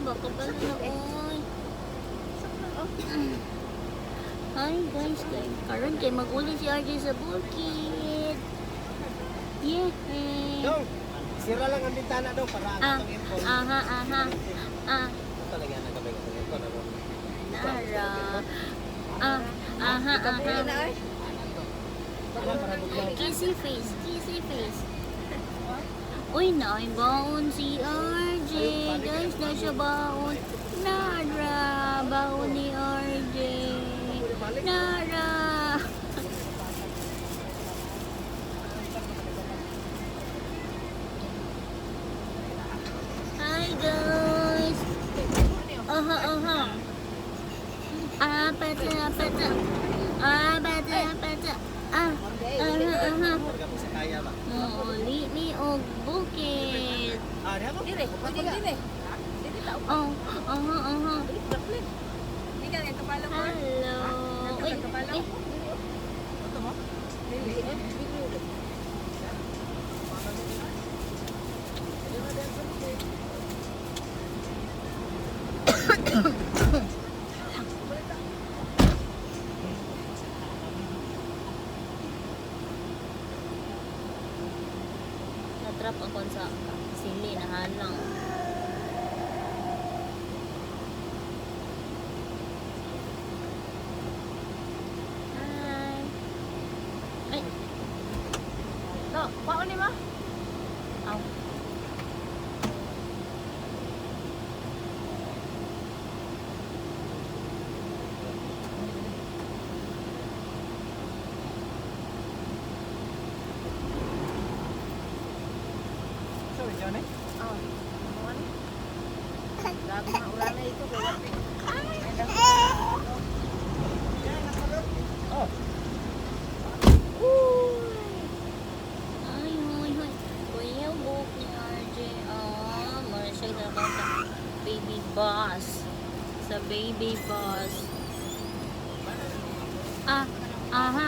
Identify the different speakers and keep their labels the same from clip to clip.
Speaker 1: baka pala na, oy. Hi guys, karon kay mag-uli si RJ sa bukid. Yeah.
Speaker 2: Dong, sira lang ang bintana daw para ang aircon.
Speaker 1: Aha.
Speaker 2: Talaga nagabay ko ng aircon.
Speaker 1: Nara. Aha. Kissy face. Uy, naibaon si RJ. Guys, na siya baon. Nara, baon ni RJ. Nara. Hi guys. Aha. Pata. Aha.
Speaker 2: Sa kaya ba?
Speaker 1: Muli ni og bukid.
Speaker 2: Diha mo?
Speaker 3: Dire.
Speaker 1: Oh, aha.
Speaker 3: Hindi ka rin kapalo mo.
Speaker 1: Hello. Uy,
Speaker 3: Kapalo. Ito mo?
Speaker 1: natrap ako sa sili na halang. Hi. Ay,
Speaker 3: No, paano ni ma?
Speaker 1: aw.
Speaker 2: Sorry, Johnny.
Speaker 3: Oh. Grabe mga ulan na ito.
Speaker 2: Oh,
Speaker 1: Ay, hoy. Kuya, buhok ni RJ. Mara siya trabaho sa baby boss. Aha.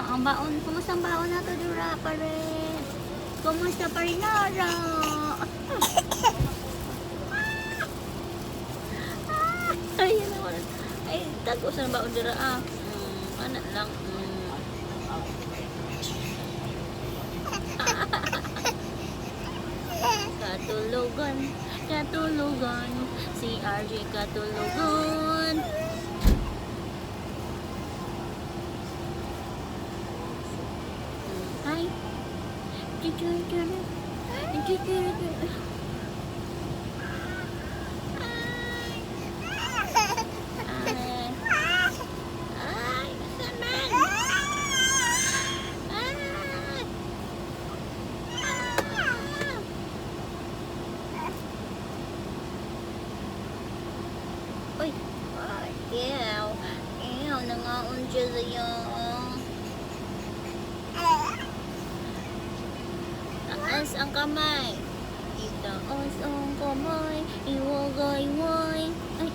Speaker 1: Ang baon. Kumusta ang baon na to, Dura, pare? Kumusta pa rin, Nara? Ay, yan naman. Ay, tago sa baon, Dura, ano lang. Katulugan. Si RJ katulugan. Hi. Ay, naman. Uy. Ew, nangaon siya sa'yo. Taas ang kamay. Itaas ang kamay. Iwagay-way. Ay.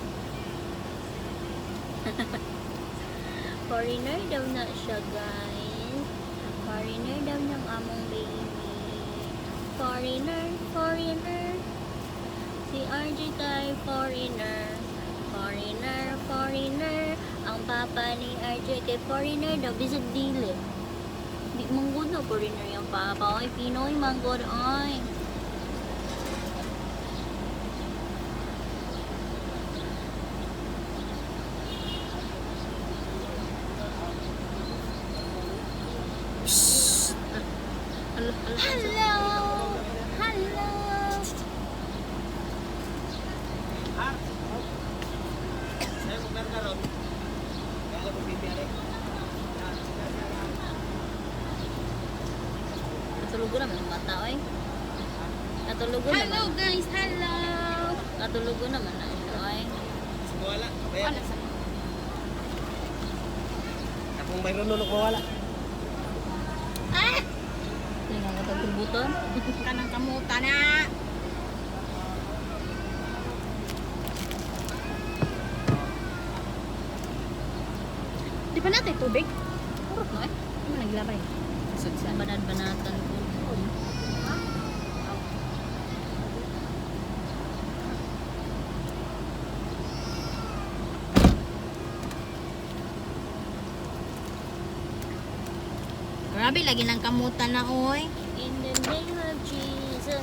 Speaker 1: Foreigner daw na siya, guys. Foreigner daw ng among baby. Foreigner. Si RJ kay foreigner. Foreigner. Ang papa ni RJ kay foreigner daw. Bisag dili. Di manggod na foreigner yung papa. Ay, Pinoy manggod. Ay. Hello.
Speaker 2: saya bukan karon. Kaya mo bibiyari.
Speaker 1: Natulugo naman ang mata, oy. Natulugo naman.
Speaker 3: Hello guys, hello.
Speaker 1: Natulugo naman na siya, oy.
Speaker 2: Wala. Kaya
Speaker 3: Ano sa?
Speaker 2: akong mayroon nunok mawala.
Speaker 1: Hindi nga katagulbuton.
Speaker 3: Kanang kamuta na. Di pa natin tubig?
Speaker 1: Purot mo, eh.
Speaker 3: Ano mo naglabay?
Speaker 1: Sa banat-banatan ko.
Speaker 3: Abi, lagi ng kamutan na, oy.
Speaker 1: In the name of Jesus.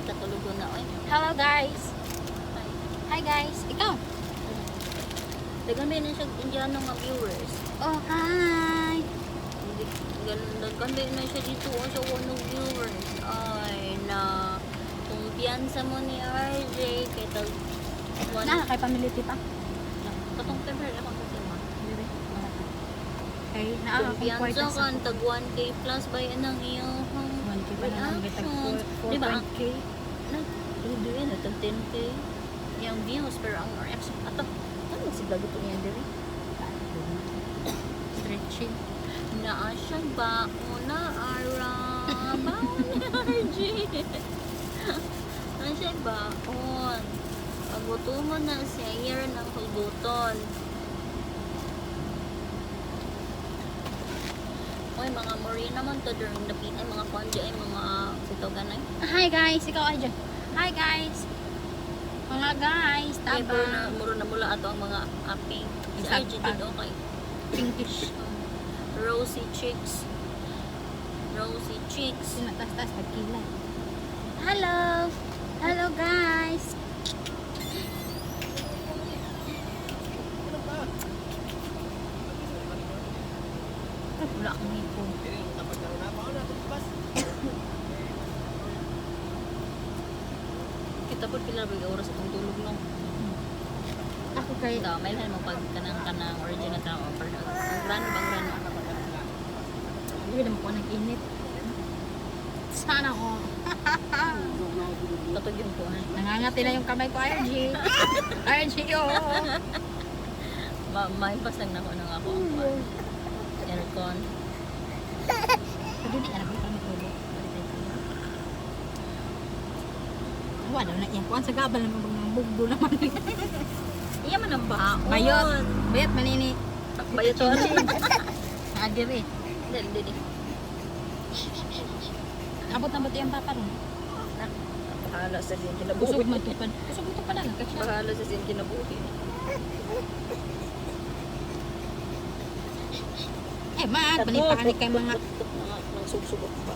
Speaker 1: Katulog ko na, oy.
Speaker 3: Hello, guys.
Speaker 1: Ay.
Speaker 3: Hi, guys. Ikaw?
Speaker 1: Dagan ba na siya Indiano nga viewers?
Speaker 3: Oh, hi.
Speaker 1: Dagan ba na siya dito o sa one of viewers? Ay, na kumpiyansa mo ni RJ kay tag
Speaker 3: Na, kay pamiliti pa.
Speaker 1: katong February ako kasi ma.
Speaker 3: Okay, naa akong
Speaker 1: Kumpiyansa
Speaker 3: kwarta
Speaker 1: ka tag 1K plus by anang iyong
Speaker 3: 1K pa na lang. Bitag
Speaker 1: reactions.
Speaker 3: 4.k.
Speaker 1: Diba? Nag-do na tag 10K yung views pero ang reaction ato ano magsiglago to niya diri?
Speaker 3: Stretching.
Speaker 1: Naa siya ba o na ara baon ni RJ na siya baon pagbuto mo na siya year ng huguton oy mga Morena man to during the ay mga konjo ay mga sitogan ay
Speaker 3: Hi, guys. Ikaw ay dyan. Hi, guys. Mga guys,
Speaker 1: ay
Speaker 3: taba.
Speaker 1: muro na mula ato ang mga aping si
Speaker 3: Isag
Speaker 1: RJ
Speaker 3: pa.
Speaker 1: did okay
Speaker 3: Pinkish.
Speaker 1: rosy cheeks
Speaker 3: Sinatas-tas, nagkilay. Hello. Hello, guys. Wala akong hipo.
Speaker 2: Tapos na na pa na bas.
Speaker 1: kita po pila ba yung oras itong tulog no
Speaker 3: Ako kay...
Speaker 1: ito may lahat mo pag kanang original ka offer ang grano bang grano
Speaker 3: Hindi naman ko nag-init. Sana ko.
Speaker 1: tatog yung kuhan
Speaker 3: Nangangati na yung kamay ko, RG. RG, oo.
Speaker 1: maipas lang na ko nang ako ang kuhan aircon
Speaker 3: Pero di, anak ko kami tulog. Wala na yan. Kuhan sa gabal naman mga bugdo naman.
Speaker 1: iya man ang baon
Speaker 3: Bayot. Bayot, manini.
Speaker 1: bayot to rin
Speaker 3: Adir eh.
Speaker 1: dali
Speaker 3: Abot na ba ito yung papa ron?
Speaker 1: bahala sa din
Speaker 3: Busog
Speaker 1: kinabuhi
Speaker 3: matupad. Busog matupad lang. Kasi
Speaker 1: bahala sa din kinabuhi
Speaker 3: eh, man. Balipakan kay mga...
Speaker 1: mga sugsugok pa